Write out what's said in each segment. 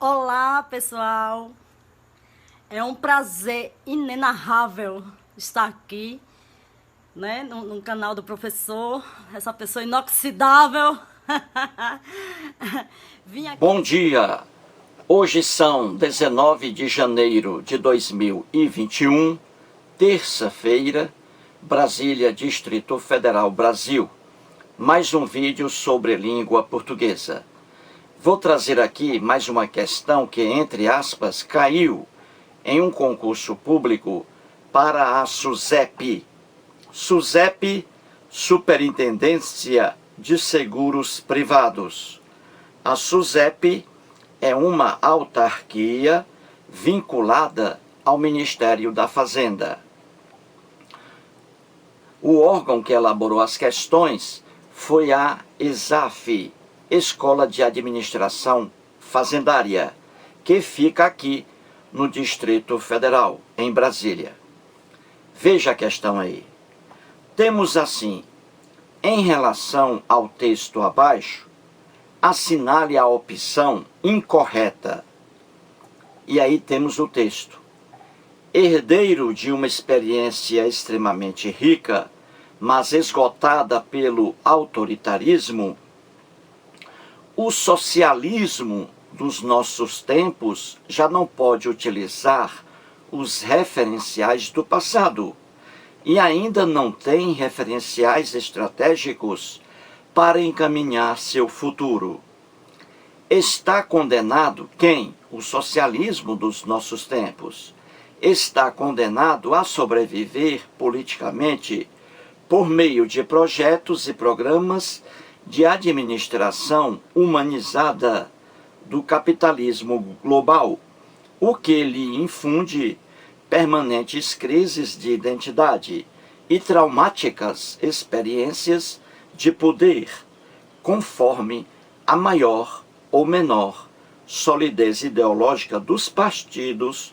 Olá, pessoal. É um prazer inenarrável estar aqui, né, no canal do professor, essa pessoa inoxidável. Vim aqui. Bom dia! Hoje são 19 de janeiro de 2021, terça-feira, Brasília, Distrito Federal, Brasil. Mais um vídeo sobre língua portuguesa. Vou trazer aqui mais uma questão que, entre aspas, caiu em um concurso público para a SUSEP. SUSEP, Superintendência de Seguros Privados. A SUSEP é uma autarquia vinculada ao Ministério da Fazenda. O órgão que elaborou as questões foi a ESAF, Escola de Administração Fazendária, que fica aqui no Distrito Federal, em Brasília. Veja a questão aí. Temos assim, em relação ao texto abaixo, assinale a opção incorreta. E aí temos o texto. Herdeiro de uma experiência extremamente rica, mas esgotada pelo autoritarismo, o socialismo dos nossos tempos já não pode utilizar os referenciais do passado e ainda não tem referenciais estratégicos para encaminhar seu futuro. Está condenado quem? O socialismo dos nossos tempos. Está condenado a sobreviver politicamente por meio de projetos e programas de administração humanizada do capitalismo global, o que lhe infunde permanentes crises de identidade e traumáticas experiências de poder, conforme a maior ou menor solidez ideológica dos partidos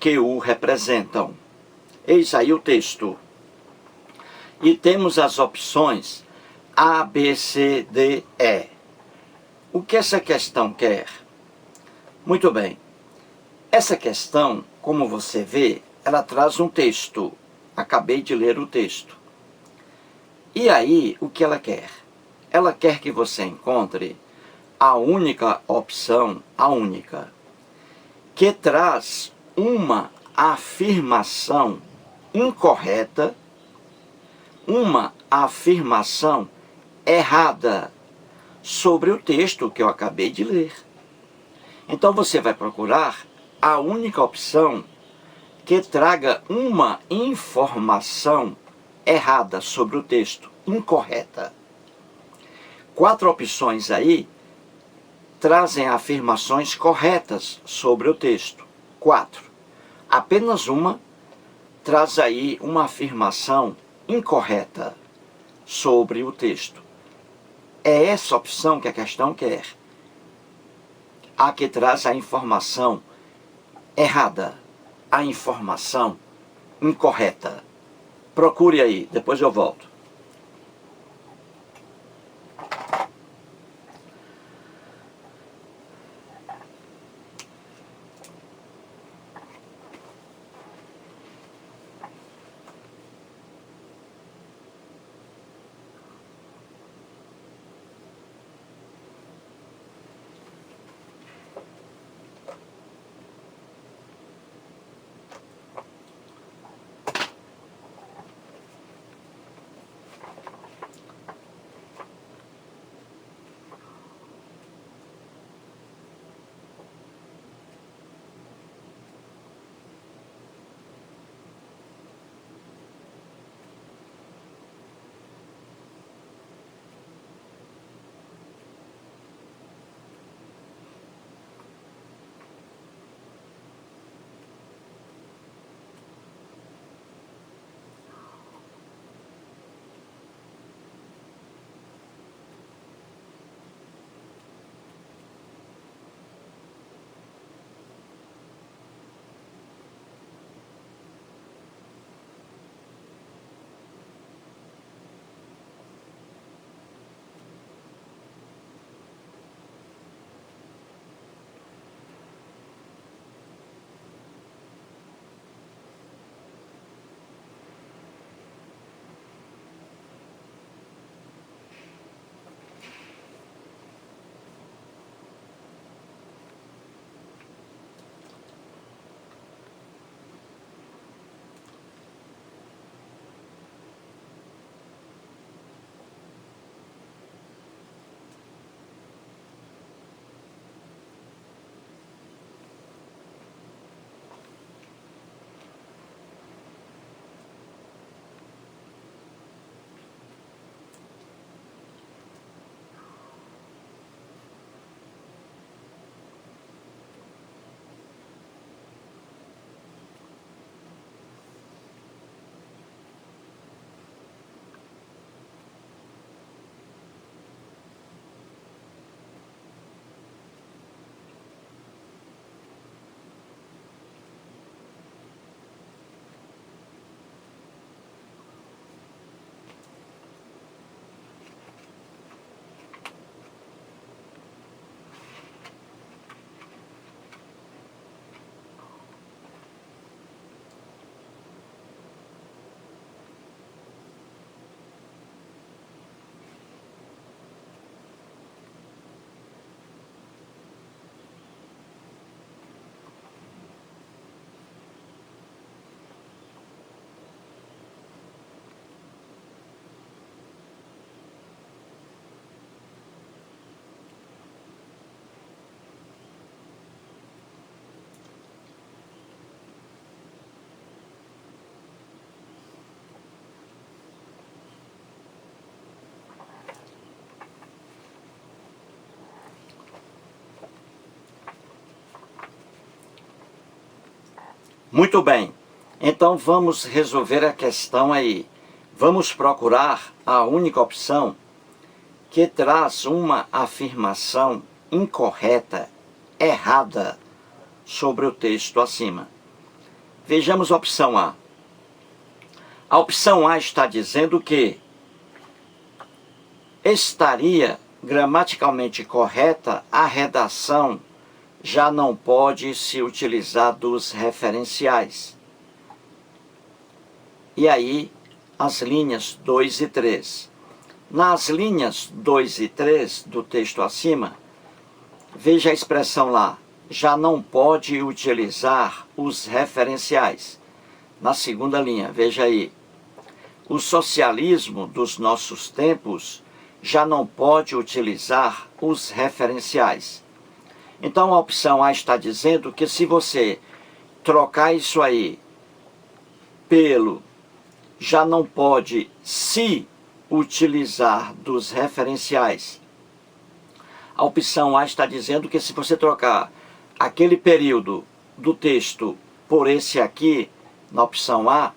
que o representam. Eis aí o texto. E temos as opções A, B, C, D, E. O que essa questão quer? Muito bem. Essa questão, como você vê, ela traz um texto. Acabei de ler o texto. E aí, o que ela quer? Ela quer que você encontre a única opção, que traz uma afirmação incorreta, uma afirmação errada sobre o texto que eu acabei de ler. Então você vai procurar a única opção que traga uma informação errada sobre o texto, incorreta. 4 opções aí trazem afirmações corretas sobre o texto. 4. Apenas uma traz aí uma afirmação incorreta sobre o texto. É essa opção que a questão quer. A que traz a informação errada, a informação incorreta. Procure aí, depois eu volto. Muito bem, então vamos resolver a questão aí. Vamos procurar a única opção que traz uma afirmação incorreta, errada, sobre o texto acima. Vejamos a opção A. A opção A está dizendo que estaria gramaticalmente correta a redação já não pode se utilizar dos referenciais. E aí, as linhas 2 e 3. Nas linhas 2 e 3 do texto acima, veja a expressão lá, já não pode utilizar os referenciais. Na segunda linha, veja aí, o socialismo dos nossos tempos já não pode utilizar os referenciais. Então a opção A está dizendo que se você trocar isso aí pelo já não pode se utilizar dos referenciais, a opção A está dizendo que se você trocar aquele período do texto por esse aqui, na opção A,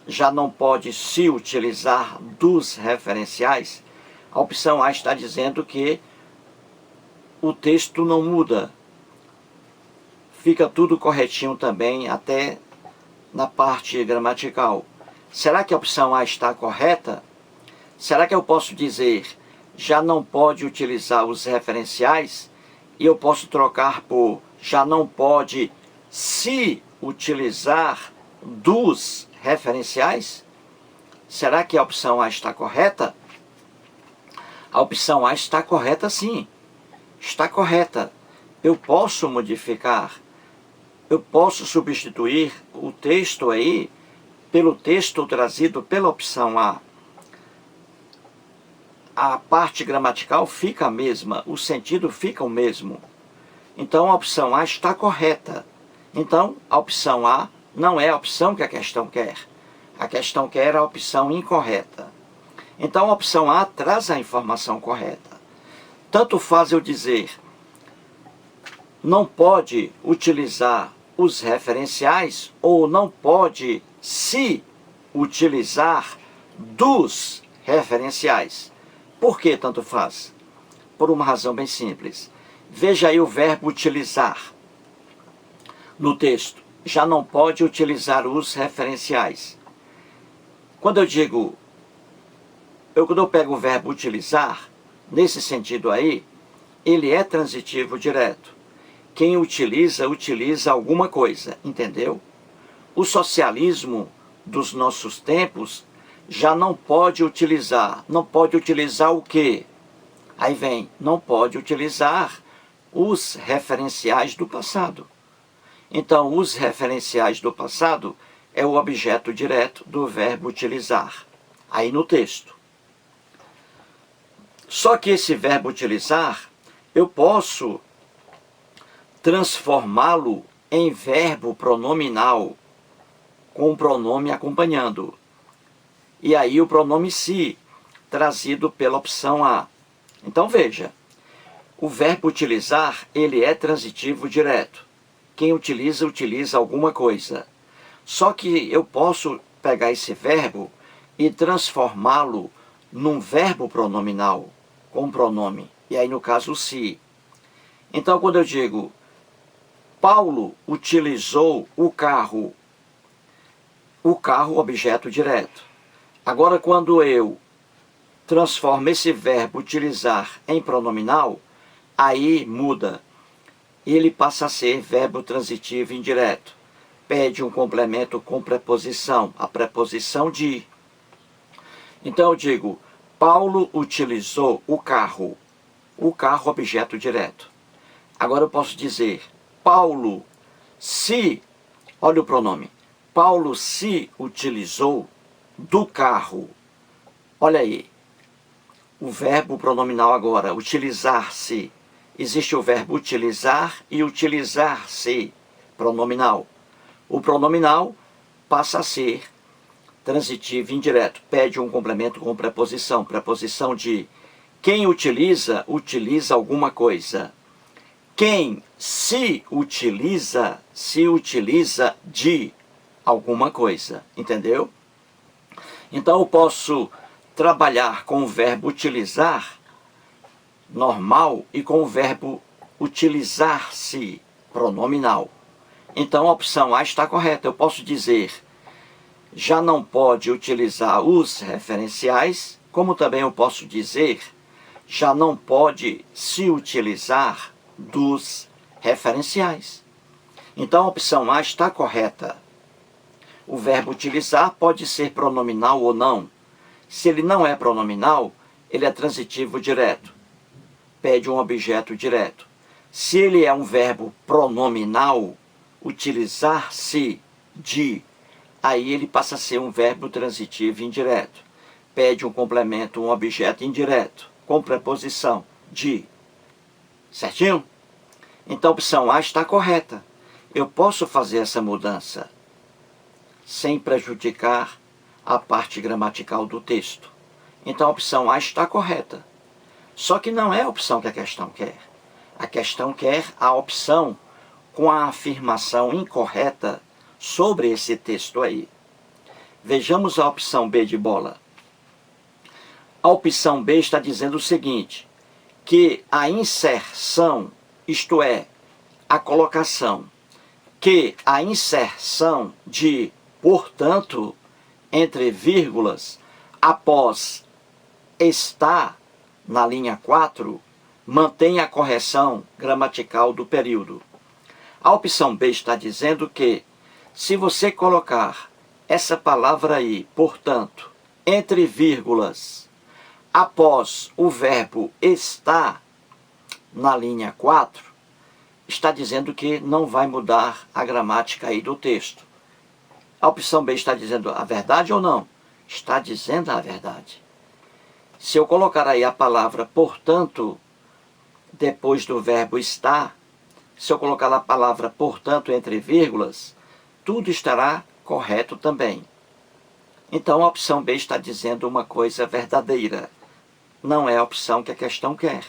já não pode se utilizar dos referenciais, a opção A está dizendo que o texto não muda. Fica tudo corretinho também, até na parte gramatical. Será que a opção A está correta? Será que eu posso dizer, já não pode utilizar os referenciais? E eu posso trocar por, já não pode se utilizar dos referenciais? Será que a opção A está correta? A opção A está correta sim. Está correta. Eu posso modificar, eu posso substituir o texto aí pelo texto trazido pela opção A. A parte gramatical fica a mesma, o sentido fica o mesmo. Então a opção A está correta. Então a opção A não é a opção que a questão quer. A questão quer a opção incorreta. Então a opção A traz a informação correta. Tanto faz eu dizer, não pode utilizar os referenciais ou não pode se utilizar dos referenciais. Por que tanto faz? Por uma razão bem simples. Veja aí o verbo utilizar no texto. Já não pode utilizar os referenciais. Quando eu pego o verbo utilizar, nesse sentido aí, ele é transitivo direto. Quem utiliza, utiliza alguma coisa, entendeu? O socialismo dos nossos tempos já não pode utilizar. Não pode utilizar o quê? Aí vem, não pode utilizar os referenciais do passado. Então, os referenciais do passado é o objeto direto do verbo utilizar, aí no texto. Só que esse verbo utilizar, eu posso transformá-lo em verbo pronominal, com o pronome acompanhando. E aí o pronome se, trazido pela opção A. Então veja, o verbo utilizar, ele é transitivo direto. Quem utiliza, utiliza alguma coisa. Só que eu posso pegar esse verbo e transformá-lo num verbo pronominal, com pronome. E aí no caso se. Então quando eu digo, Paulo utilizou o carro, objeto direto. Agora quando eu transformo esse verbo utilizar em pronominal, aí muda. Ele passa a ser verbo transitivo indireto. Pede um complemento com preposição, a preposição de. Então eu digo, Paulo utilizou o carro objeto direto. Agora eu posso dizer, Paulo se, olha o pronome, Paulo se utilizou do carro. Olha aí, o verbo pronominal agora, utilizar-se. Existe o verbo utilizar e utilizar-se, pronominal. O pronominal passa a ser transitivo indireto. Pede um complemento com preposição. Preposição de quem utiliza, utiliza alguma coisa. quem se utiliza de alguma coisa, entendeu? Então eu posso trabalhar com o verbo utilizar normal e com o verbo utilizar-se pronominal. Então a opção A está correta. Eu posso dizer, já não pode utilizar os referenciais, como também eu posso dizer, já não pode se utilizar dos referenciais. Então a opção A está correta. O verbo utilizar pode ser pronominal ou não. Se ele não é pronominal, ele é transitivo direto. Pede um objeto direto. Se ele é um verbo pronominal, utilizar-se de, aí ele passa a ser um verbo transitivo indireto. Pede um complemento, um objeto indireto, com preposição de. Certinho? Então a opção A está correta. Eu posso fazer essa mudança sem prejudicar a parte gramatical do texto. Então a opção A está correta. Só que não é a opção que a questão quer. A questão quer a opção com a afirmação incorreta sobre esse texto aí. Vejamos a opção B de bola. A opção B está dizendo o seguinte, que a inserção, isto é, a colocação, que a inserção de portanto, entre vírgulas, após está na linha 4, mantém a correção gramatical do período. A opção B está dizendo que, se você colocar essa palavra aí, portanto, entre vírgulas, após o verbo está na linha 4, está dizendo que não vai mudar a gramática aí do texto. A opção B está dizendo a verdade ou não? Está dizendo a verdade. Se eu colocar aí a palavra portanto, depois do verbo está, se eu colocar a palavra portanto entre vírgulas, tudo estará correto também. Então a opção B está dizendo uma coisa verdadeira. Não é a opção que a questão quer.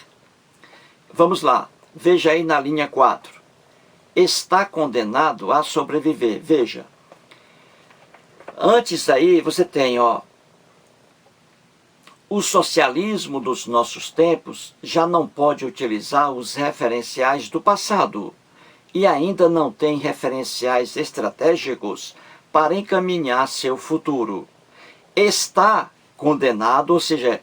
Vamos lá. Veja aí na linha 4. Está condenado a sobreviver. Veja. Antes aí você tem, ó, o socialismo dos nossos tempos já não pode utilizar os referenciais do passado e ainda não tem referenciais estratégicos para encaminhar seu futuro. Está condenado, ou seja,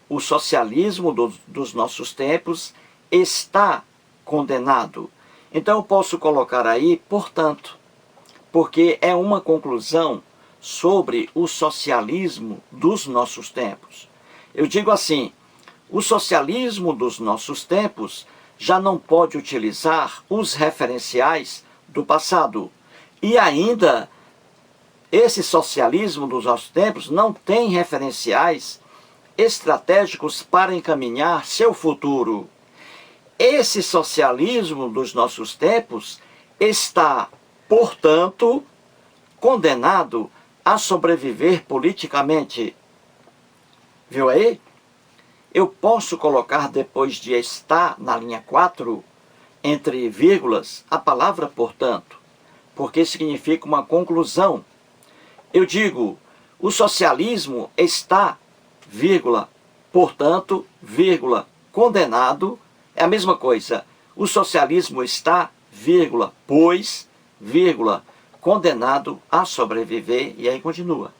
o socialismo dos nossos tempos está condenado. Então eu posso colocar aí, portanto, porque é uma conclusão sobre o socialismo dos nossos tempos. Eu digo assim, o socialismo dos nossos tempos já não pode utilizar os referenciais do passado. E ainda, esse socialismo dos nossos tempos não tem referenciais estratégicos para encaminhar seu futuro. Esse socialismo dos nossos tempos está, portanto, condenado a sobreviver politicamente. Viu aí? Eu posso colocar depois de está na linha 4, entre vírgulas, a palavra portanto, porque significa uma conclusão. Eu digo, o socialismo está, vírgula, portanto, vírgula, condenado, é a mesma coisa. O socialismo está, vírgula, pois, vírgula, condenado a sobreviver, e aí continua.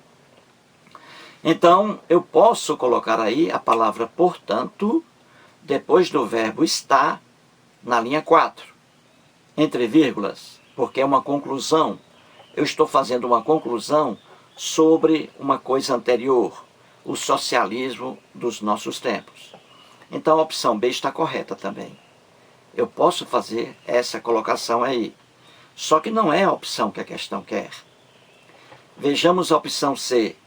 Então, eu posso colocar aí a palavra portanto, depois do verbo está, na linha 4, entre vírgulas, porque é uma conclusão. Eu estou fazendo uma conclusão sobre uma coisa anterior, o socialismo dos nossos tempos. Então, a opção B está correta também. Eu posso fazer essa colocação aí. Só que não é a opção que a questão quer. Vejamos a opção C.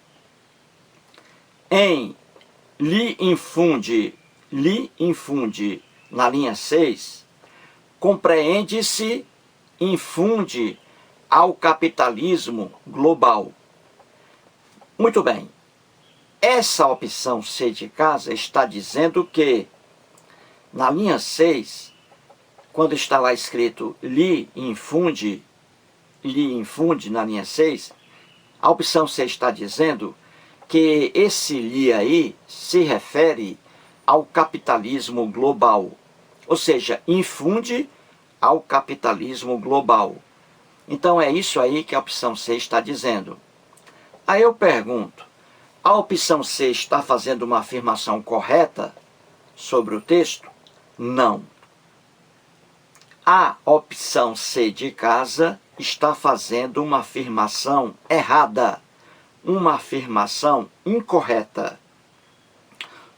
Em lhe infunde, na linha 6, compreende-se, infunde ao capitalismo global. Muito bem. Essa opção C de casa está dizendo que, na linha 6, quando está lá escrito lhe infunde na linha 6, a opção C está dizendo que esse lhe aí se refere ao capitalismo global. Ou seja, infunde ao capitalismo global. Então é isso aí que a opção C está dizendo. Aí eu pergunto, a opção C está fazendo uma afirmação correta sobre o texto? Não. A opção C de casa está fazendo uma afirmação errada, uma afirmação incorreta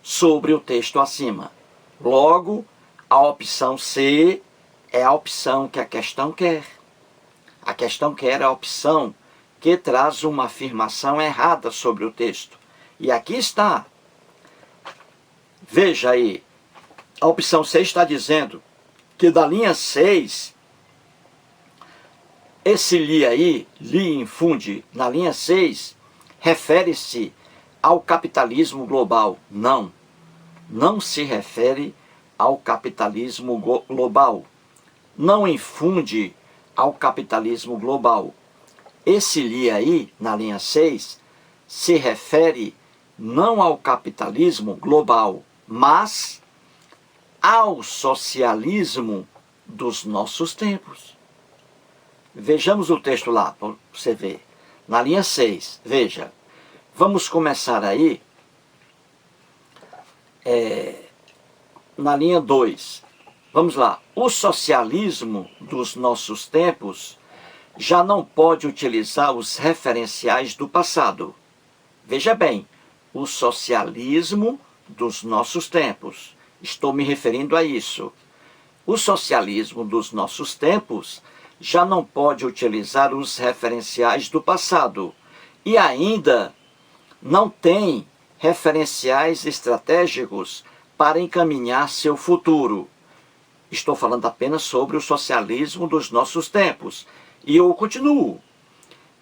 sobre o texto acima. Logo, a opção C é a opção que a questão quer. A questão quer a opção que traz uma afirmação errada sobre o texto. E aqui está. Veja aí, a opção C está dizendo que da linha 6, esse lhe aí, lhe infunde, na linha 6, refere-se ao capitalismo global. Não, não se refere ao capitalismo global. Não infunde ao capitalismo global. Esse lhe aí, na linha 6, se refere não ao capitalismo global, mas ao socialismo dos nossos tempos. Vejamos o texto lá, para você ver. Na linha 6, veja. Vamos começar aí, na linha 2. Vamos lá. O socialismo dos nossos tempos já não pode utilizar os referenciais do passado. Veja bem, o socialismo dos nossos tempos. Estou me referindo a isso. O socialismo dos nossos tempos já não pode utilizar os referenciais do passado e ainda não tem referenciais estratégicos para encaminhar seu futuro. Estou falando apenas sobre o socialismo dos nossos tempos. E eu continuo.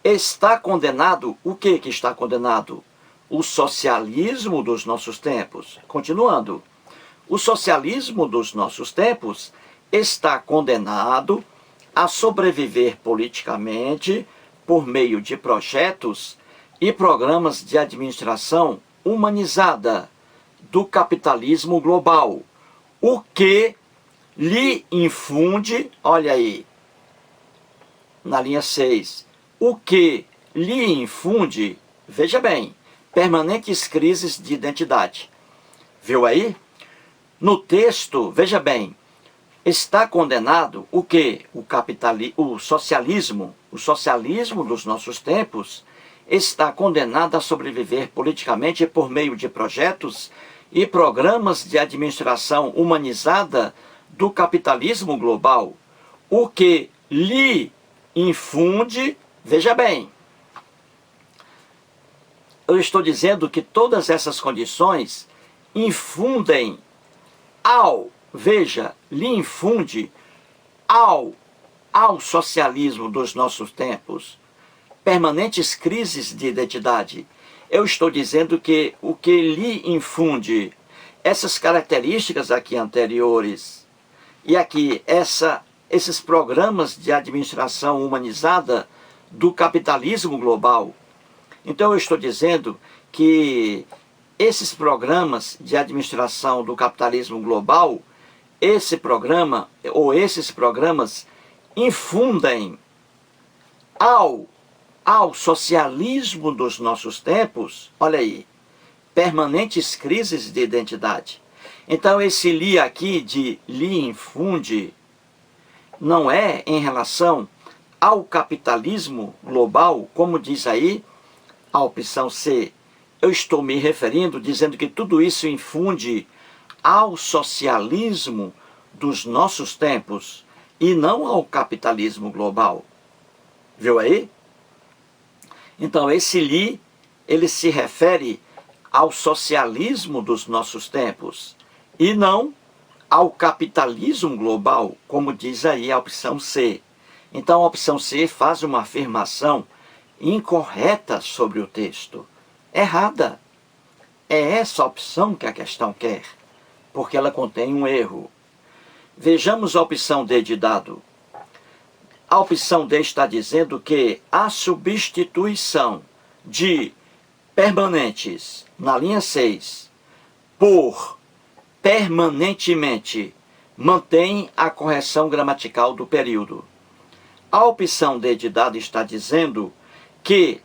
Está condenado, o que está condenado? O socialismo dos nossos tempos. Continuando. O socialismo dos nossos tempos está condenado a sobreviver politicamente por meio de projetos e programas de administração humanizada do capitalismo global, o que lhe infunde, olha aí, na linha 6, o que lhe infunde, veja bem, permanentes crises de identidade. Viu aí? No texto, veja bem, está condenado o que? O socialismo dos nossos tempos está condenado a sobreviver politicamente por meio de projetos e programas de administração humanizada do capitalismo global, o que lhe infunde, veja bem, eu estou dizendo que todas essas condições infundem lhe infunde ao socialismo dos nossos tempos permanentes crises de identidade. Eu estou dizendo que o que lhe infunde essas características aqui anteriores e aqui esses programas de administração humanizada do capitalismo global. Então eu estou dizendo que esses programas de administração do capitalismo global, esses programas infundem ao socialismo dos nossos tempos, olha aí, permanentes crises de identidade. Então esse lhe aqui de lhe infunde não é em relação ao capitalismo global, como diz aí a opção C. Eu estou me referindo, dizendo que tudo isso infunde ao socialismo dos nossos tempos e não ao capitalismo global. Viu aí? Então esse lhe, ele se refere ao socialismo dos nossos tempos e não ao capitalismo global, como diz aí a opção C. Então a opção C faz uma afirmação incorreta sobre o texto. Errada. É essa a opção que a questão quer, porque ela contém um erro. Vejamos a opção D de dado. A opção D está dizendo que a substituição de permanentes na linha 6 por permanentemente mantém a correção gramatical do período. A opção D de dado está dizendo que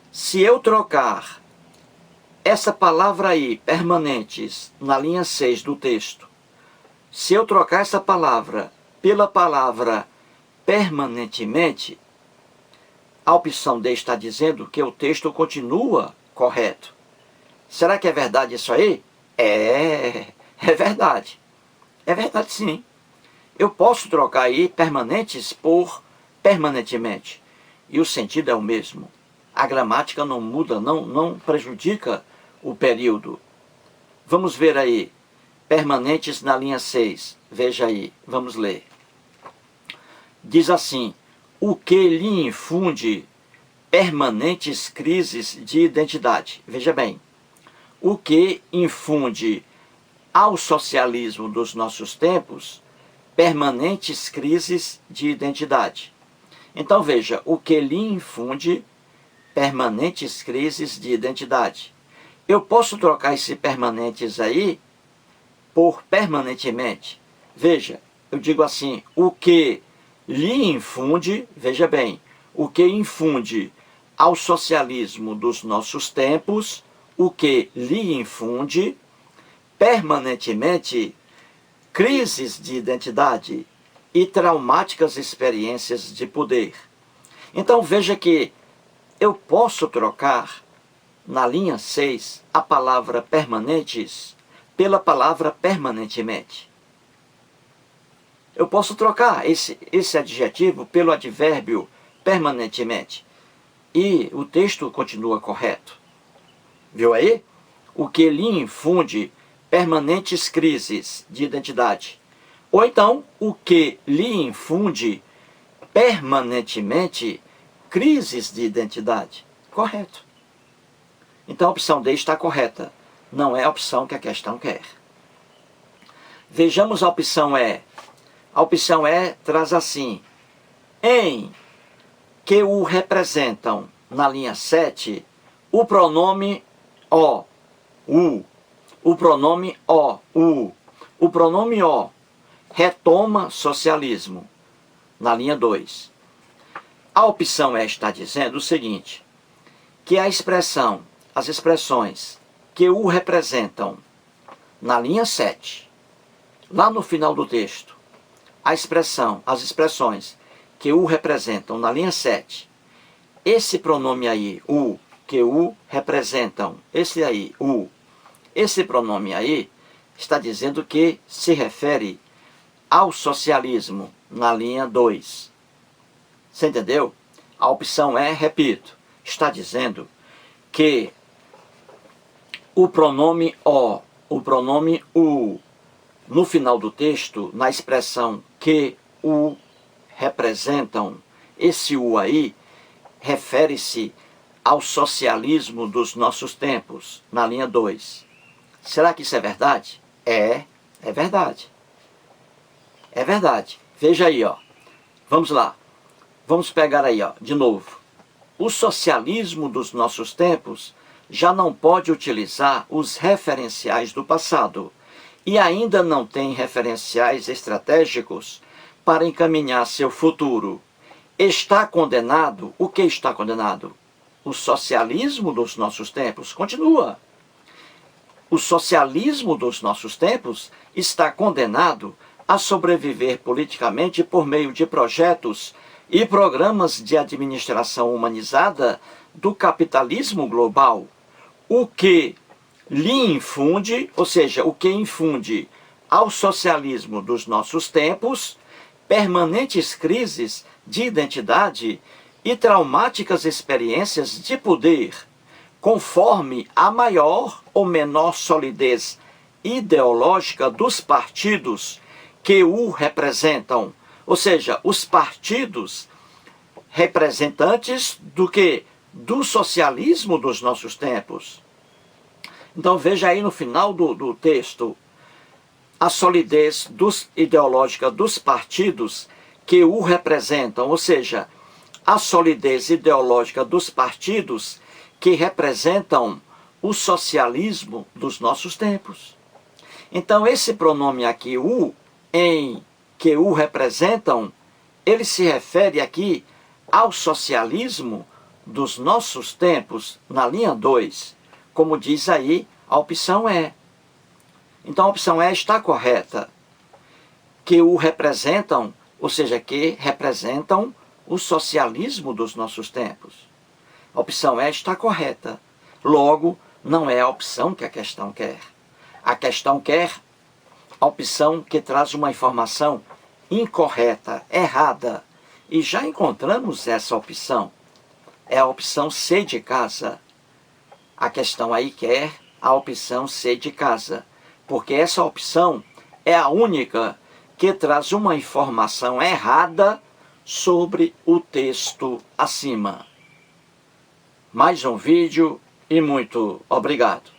se eu trocar essa palavra aí, permanentes, na linha 6 do texto, se eu trocar essa palavra pela palavra permanentemente, a opção D está dizendo que o texto continua correto. Será que é verdade isso aí? É verdade. É verdade sim. Eu posso trocar aí permanentes por permanentemente. E o sentido é o mesmo. A gramática não muda, não prejudica o período. Vamos ver aí. Permanentes na linha 6. Veja aí, vamos ler. Diz assim: o que lhe infunde permanentes crises de identidade. Veja bem, o que infunde ao socialismo dos nossos tempos permanentes crises de identidade. Então veja, o que lhe infunde permanentes crises de identidade. Eu posso trocar esse permanentes aí por permanentemente. Veja, eu digo assim, o que lhe infunde, veja bem, o que infunde ao socialismo dos nossos tempos, o que lhe infunde permanentemente crises de identidade e traumáticas experiências de poder. Então veja que eu posso trocar na linha 6 a palavra permanentes pela palavra permanentemente. Eu posso trocar esse adjetivo pelo advérbio permanentemente. E o texto continua correto. Viu aí? O que lhe infunde permanentes crises de identidade. Ou então, o que lhe infunde permanentemente crises de identidade. Correto. Então a opção D está correta. Não é a opção que a questão quer. Vejamos a opção E. A opção E traz assim: em que o representam, na linha 7, o pronome o, u. O pronome o, u. O pronome o retoma socialismo, na linha 2. A opção E está dizendo o seguinte, que as expressões que o representam, na linha 7, lá no final do texto, as expressões que o representam na linha 7, esse pronome aí, o, que o representam, esse aí, o, esse pronome aí, está dizendo que se refere ao socialismo, na linha 2. Você entendeu? A opção E, repito, está dizendo que o pronome o, o pronome o, no final do texto, na expressão que o representam, esse o aí, refere-se ao socialismo dos nossos tempos, na linha 2. Será que isso é verdade? É verdade. É verdade. Veja aí, ó. Vamos lá. Vamos pegar aí, ó, de novo. O socialismo dos nossos tempos já não pode utilizar os referenciais do passado e ainda não tem referenciais estratégicos para encaminhar seu futuro. Está condenado? O que está condenado? O socialismo dos nossos tempos continua. O socialismo dos nossos tempos está condenado a sobreviver politicamente por meio de projetos e programas de administração humanizada do capitalismo global. O que lhe infunde, ou seja, o que infunde ao socialismo dos nossos tempos, permanentes crises de identidade e traumáticas experiências de poder, conforme a maior ou menor solidez ideológica dos partidos que o representam, ou seja, os partidos representantes do que? Do socialismo dos nossos tempos. Então veja aí no final do texto, a solidez ideológica dos partidos que o representam, ou seja, a solidez ideológica dos partidos que representam o socialismo dos nossos tempos. Então, esse pronome aqui, o, em que o representam, ele se refere aqui ao socialismo dos nossos tempos, na linha 2, como diz aí, a opção E. Então, a opção E está correta. Que o representam, ou seja, que representam o socialismo dos nossos tempos. A opção E está correta. Logo, não é a opção que a questão quer. A questão quer a opção que traz uma informação incorreta, errada. E já encontramos essa opção. É a opção C de casa. A questão aí quer a opção C de casa. Porque essa opção é a única que traz uma informação errada sobre o texto acima. Mais um vídeo e muito obrigado.